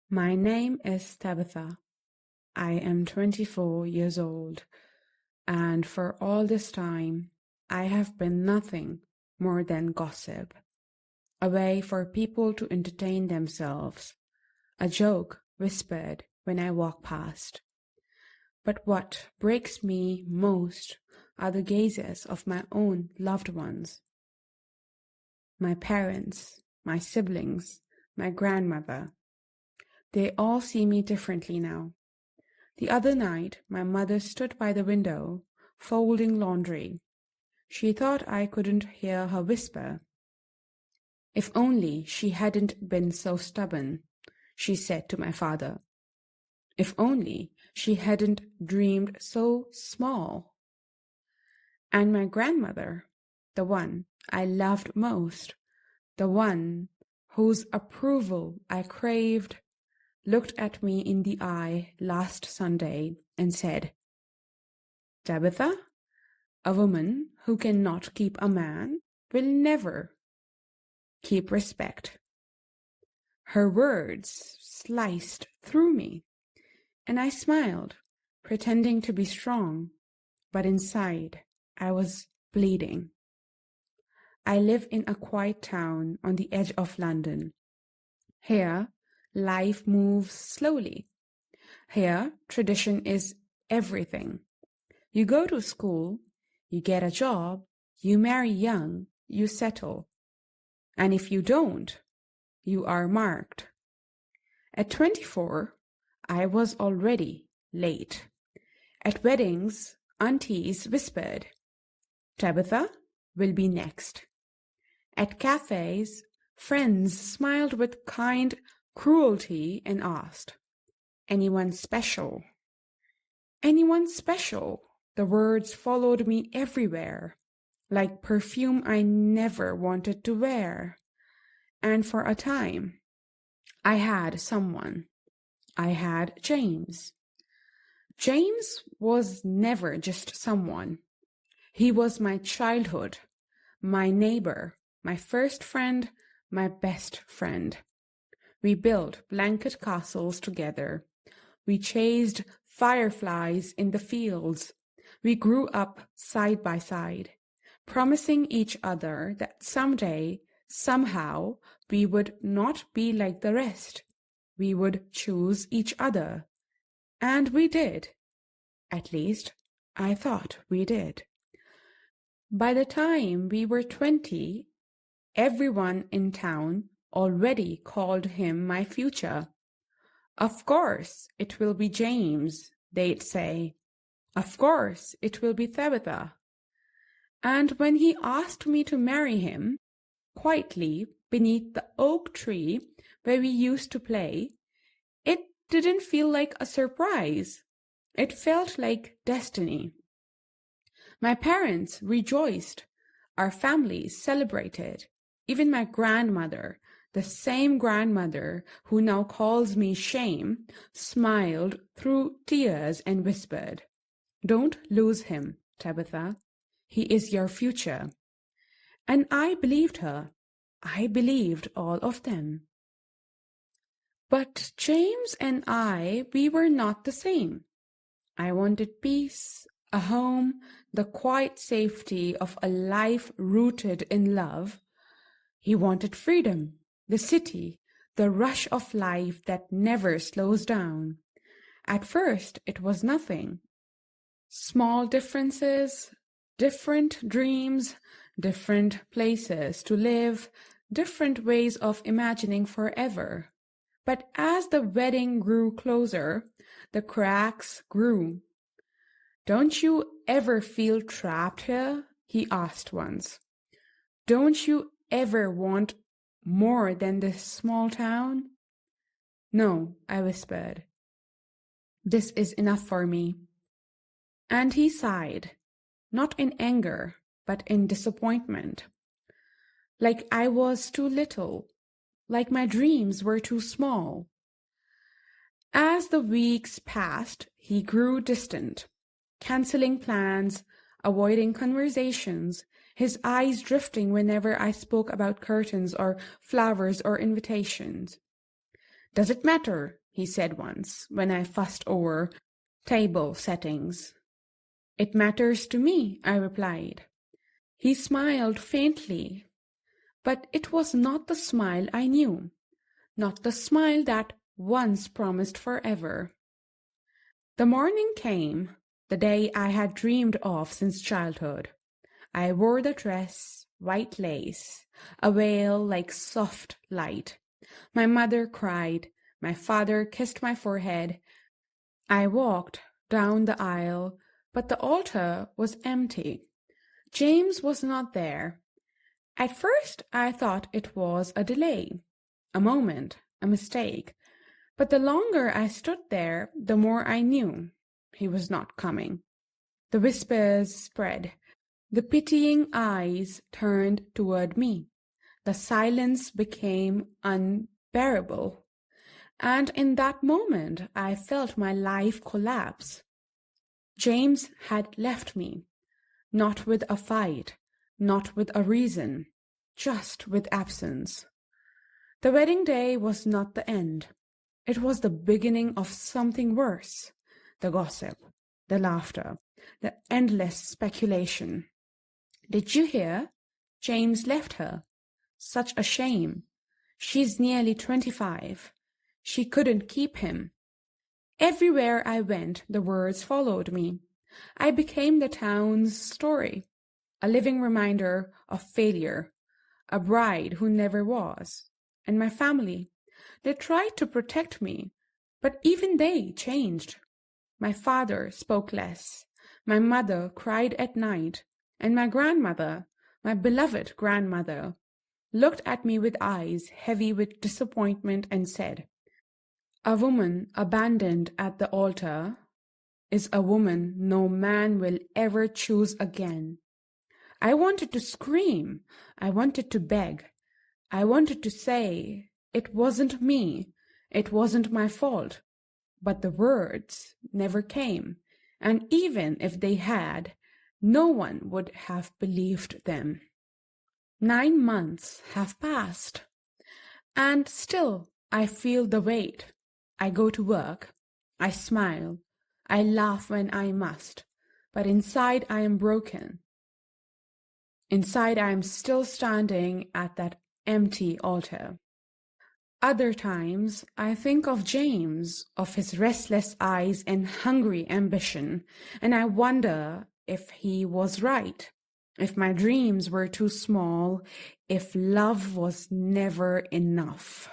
My name is Tabitha. I am 24 years old, and for all this time, I have been nothing more than gossip, a way for people to entertain themselves, a joke whispered when I walk past. But what breaks me most are the gazes of my own loved ones. My parents, my siblings, my grandmother. They all see me differently now. The other night, my mother stood by the window, folding laundry. She thought I couldn't hear her whisper. If only she hadn't been so stubborn, she said to my father. If only she hadn't dreamed so small. And my grandmother, the one I loved most, the one whose approval I craved, looked at me in the eye last Sunday and said, "Tabitha, a woman who cannot keep a man will never keep respect." Her words sliced through me, and I smiled, pretending to be strong, but inside I was bleeding. I live in a quiet town on the edge of London. Here, life moves slowly. Here, tradition is everything. You go to school, you get a job, you marry young, you settle. And if you don't, you are marked. At 24, I was already late. At weddings, aunties whispered, "Tabitha will be next." At cafes, friends smiled with kind cruelty and asked, "Anyone special?" "Anyone special?" The words followed me everywhere, like perfume I never wanted to wear. And for a time, I had someone. I had James. James was never just someone. He was my childhood, my neighbor, my first friend, my best friend. We built blanket castles together. We chased fireflies in the fields. We grew up side by side, promising each other that someday, somehow, we would not be like the rest. We would choose each other. And we did. At least, I thought we did. By the time we were 20, everyone in town already called him my future. "Of course it will be James," they'd say. "Of course it will be Tabitha." And when he asked me to marry him, quietly beneath the oak tree where we used to play, it didn't feel like a surprise. It felt like destiny. My parents rejoiced. Our families celebrated. Even my grandmother, the same grandmother who now calls me shame, smiled through tears and whispered, "Don't lose him, Tabitha. He is your future." And I believed her. I believed all of them. But James and we were not the same. I wanted peace, a home, the quiet safety of a life rooted in love. He wanted freedom, the city, the rush of life that never slows down. At first, it was nothing. Small differences, different dreams, different places to live, different ways of imagining forever. But as the wedding grew closer, the cracks grew. "Don't you ever feel trapped here?" he asked once. "Don't you ever want more than this small town?" "No," I whispered. "This is enough for me." And he sighed, not in anger, but in disappointment. Like I was too little, like my dreams were too small. As the weeks passed, he grew distant, canceling plans, avoiding conversations, his eyes drifting whenever I spoke about curtains or flowers or invitations. "Does it matter?" he said once, when I fussed over table settings. "It matters to me," I replied. He smiled faintly, but it was not the smile I knew, not the smile that once promised forever. The morning came, the day I had dreamed of since childhood. I wore the dress, white lace, a veil like soft light. My mother cried, my father kissed my forehead. I walked down the aisle, but the altar was empty. James was not there. At first I thought it was a delay, a moment, a mistake. But the longer I stood there, the more I knew he was not coming. The whispers spread. The pitying eyes turned toward me. The silence became unbearable. And in that moment, I felt my life collapse. James had left me, not with a fight, not with a reason, just with absence. The wedding day was not the end. It was the beginning of something worse. The gossip, the laughter, the endless speculation. "Did you hear? James left her. Such a shame. She's nearly 25. She couldn't keep him." Everywhere I went, the words followed me. I became the town's story, a living reminder of failure, a bride who never was. And my family, they tried to protect me, but even they changed. My father spoke less. My mother cried at night, and my grandmother, my beloved grandmother, looked at me with eyes heavy with disappointment and said, "A woman abandoned at the altar is a woman no man will ever choose again." I wanted to scream. I wanted to beg. I wanted to say, it wasn't me. It wasn't my fault. But the words never came. And even if they had, no one would have believed them. 9 months have passed. And still I feel the weight. I go to work. I smile. I laugh when I must. But inside I am broken. Inside I am still standing at that empty altar. Other times I think of James, of his restless eyes and hungry ambition, and I wonder if he was right, if my dreams were too small, if love was never enough.